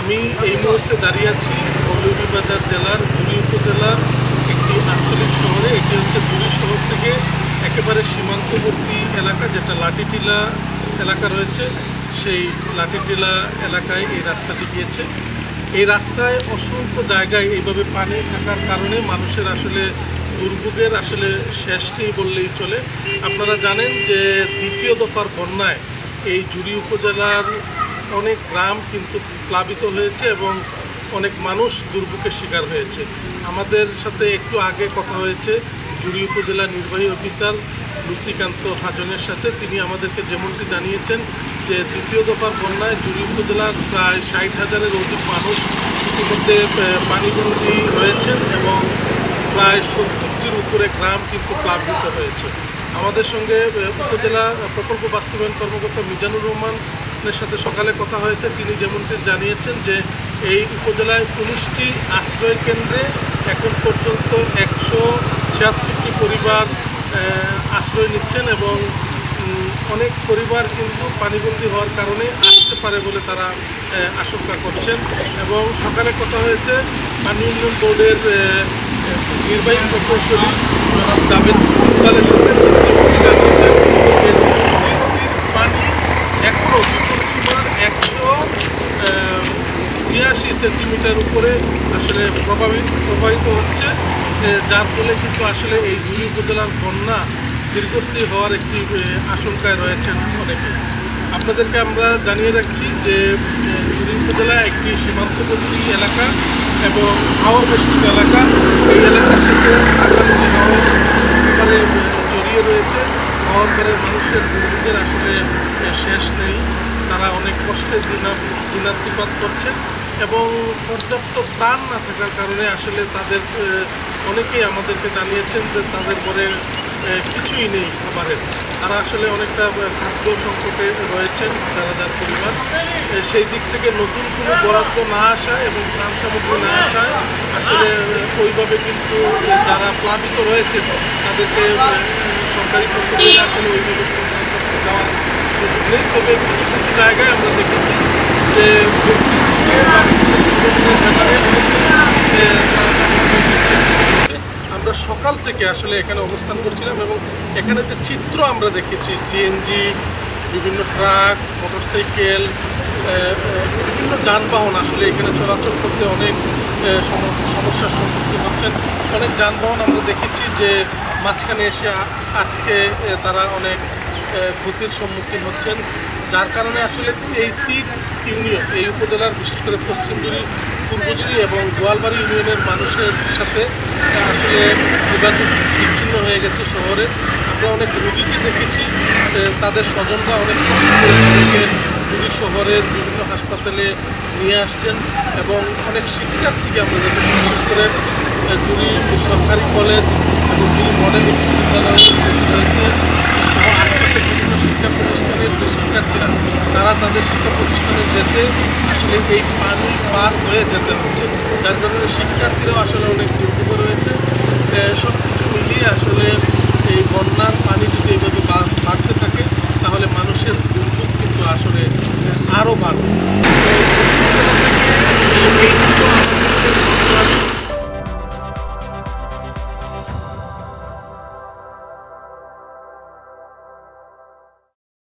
আমি এই মুহূর্তে দাঁড়িয়ে আছি মৌলভীবাজার জেলার জুড়ি উপজেলার একটি আঞ্চলিক শহরে। এটি হচ্ছে জুড়ি শহর থেকে একেবারে সীমান্তবর্তী এলাকা, যেটা লাঠিটিলা এলাকা রয়েছে, সেই লাঠিটিলা এলাকায় এই রাস্তাটি গিয়েছে। এই রাস্তায় অসংখ্য জায়গায় এইভাবে পানি থাকার কারণে মানুষের আসলে দুর্ভোগের আসলে শেষ নেই বললেই চলে। আপনারা জানেন যে দ্বিতীয় দফার বন্যায় এই জুড়ি উপজেলার অনেক গ্রাম কিন্তু প্লাবিত হয়েছে এবং অনেক মানুষ দুর্ভোগের শিকার হয়েছে। আমাদের সাথে একটু আগে কথা হয়েছে জুড়ি উপজেলা নির্বাহী অফিসার লুসিকান্ত হাজনের সাথে। তিনি আমাদেরকে যেমনটি জানিয়েছেন যে দ্বিতীয় দফার বন্যায় জুড়ি উপজেলার প্রায় 60,000-এর অধিক মানুষ ইতিমধ্যে পানিবন্দী হয়েছেন এবং প্রায় 70টির উপরে গ্রাম কিন্তু প্লাবিত হয়েছে। আমাদের সঙ্গে উপজেলা প্রকল্প বাস্তবায়ন কর্মকর্তা মিজানুর রহমানের সাথে সকালে কথা হয়েছে। তিনি যেমনটি জানিয়েছেন যে এই উপজেলায় 19টি আশ্রয় কেন্দ্রে এখন পর্যন্ত 176টি পরিবার আশ্রয় নিচ্ছেন এবং অনেক পরিবার কিন্তু পানিবন্দী হওয়ার কারণে আসতে পারে বলে তারা আশঙ্কা করছেন। এবং সকালে কথা হয়েছে পানি উন্নয়ন বোর্ডের নির্বাহী প্রকৌশলী জাভেদ ইকবালের সাথে। জানিয়েছেন যে নদীর পানি এখনও বিপদসীমার 186 সেন্টিমিটার উপরে আসলে প্রবাহিত হচ্ছে, যার ফলে কিন্তু আসলে এই জুড়ি উপজেলার বন্যা দীর্ঘস্থায়ী হওয়ার একটি আশঙ্কায় রয়েছেন অনেকে। আপনাদেরকে আমরা জানিয়ে রাখছি যে জুড়ি উপজেলা একটি সীমান্তবর্তী এলাকা এবং হাওর বেষ্টিত এলাকা। এই এলাকার সাথে আগামী হাওরে জড়িয়ে রয়েছে। হাওরের মানুষের দুর্ভোগের আসলে শেষ নেই। তারা অনেক কষ্টের দিনাতিপাত করছেন এবং পর্যাপ্ত ত্রাণ না থাকার কারণে আসলে তাদের অনেকেই আমাদেরকে জানিয়েছেন যে তাদের ঘরে কিছুই নেই খাবারের। তারা আসলে অনেকটা খাদ্য সংকটে রয়েছেন যার পরিবার। সেই দিক থেকে নতুন কোনো বরাদ্দ না আসায় এবং ত্রাণ সামগ্রী না আসায় আসলে ওইভাবে কিন্তু যারা প্লাবিত রয়েছেন তাদেরকে সরকারি পক্ষ থেকে আসলে ওইভাবে ত্রাণ সামগ্রী দেওয়ার সুযোগ নেই। তবে কিছু কিছু জায়গায় আমরা দেখেছি যে আমরা সকাল থেকে আসলে এখানে অবস্থান করছিলাম এবং এখানে যে চিত্র আমরা দেখেছি, সিএনজি, বিভিন্ন ট্রাক, মোটরসাইকেল, বিভিন্ন যানবাহন আসলে এখানে চলাচল করতে অনেক সমস্যার সম্মুখীন হচ্ছেন। অনেক যানবাহন আমরা দেখেছি যে মাঝখানে এসে আটকে তারা অনেক ক্ষতির সম্মুখীন হচ্ছেন, যার কারণে আসলে এই 3 ইউনিয়ন, এই উপজেলার বিশেষ করে পশ্চিমজুড়ি, পূর্বজুড়ি এবং গোয়ালবাড়ি ইউনিয়নের মানুষের সাথে আসলে যোগাযোগ বিচ্ছিন্ন হয়ে গেছে শহরে। আমরা অনেক রোগীকে দেখেছি, তাদের স্বজনরা অনেক কষ্ট করে তাদেরকে জুড়ি শহরের বিভিন্ন হাসপাতালে নিয়ে আসছেন এবং অনেক শিক্ষার্থীকে আমরা দেখেছি, বিশেষ করে জুড়ি সরকারি কলেজ এবং জুড়ি মডেল উচ্চ বিদ্যালয় রয়েছে সহ আশপাশের বিভিন্ন শিক্ষা প্রতিষ্ঠানের যে শিক্ষার্থীরা, তারা তাদের শিক্ষা প্রতিষ্ঠানে যেতে আসলে এই পানি পার হয়ে যেতে হচ্ছে, যার কারণে শিক্ষার্থীরাও আসলে অনেক দুর্ভোগে রয়েছে। সব কিছু মিলিয়ে আসলে এই বন্যার পানি যদি এইভাবে বাড়তে থাকে তাহলে মানুষের দুর্ভোগ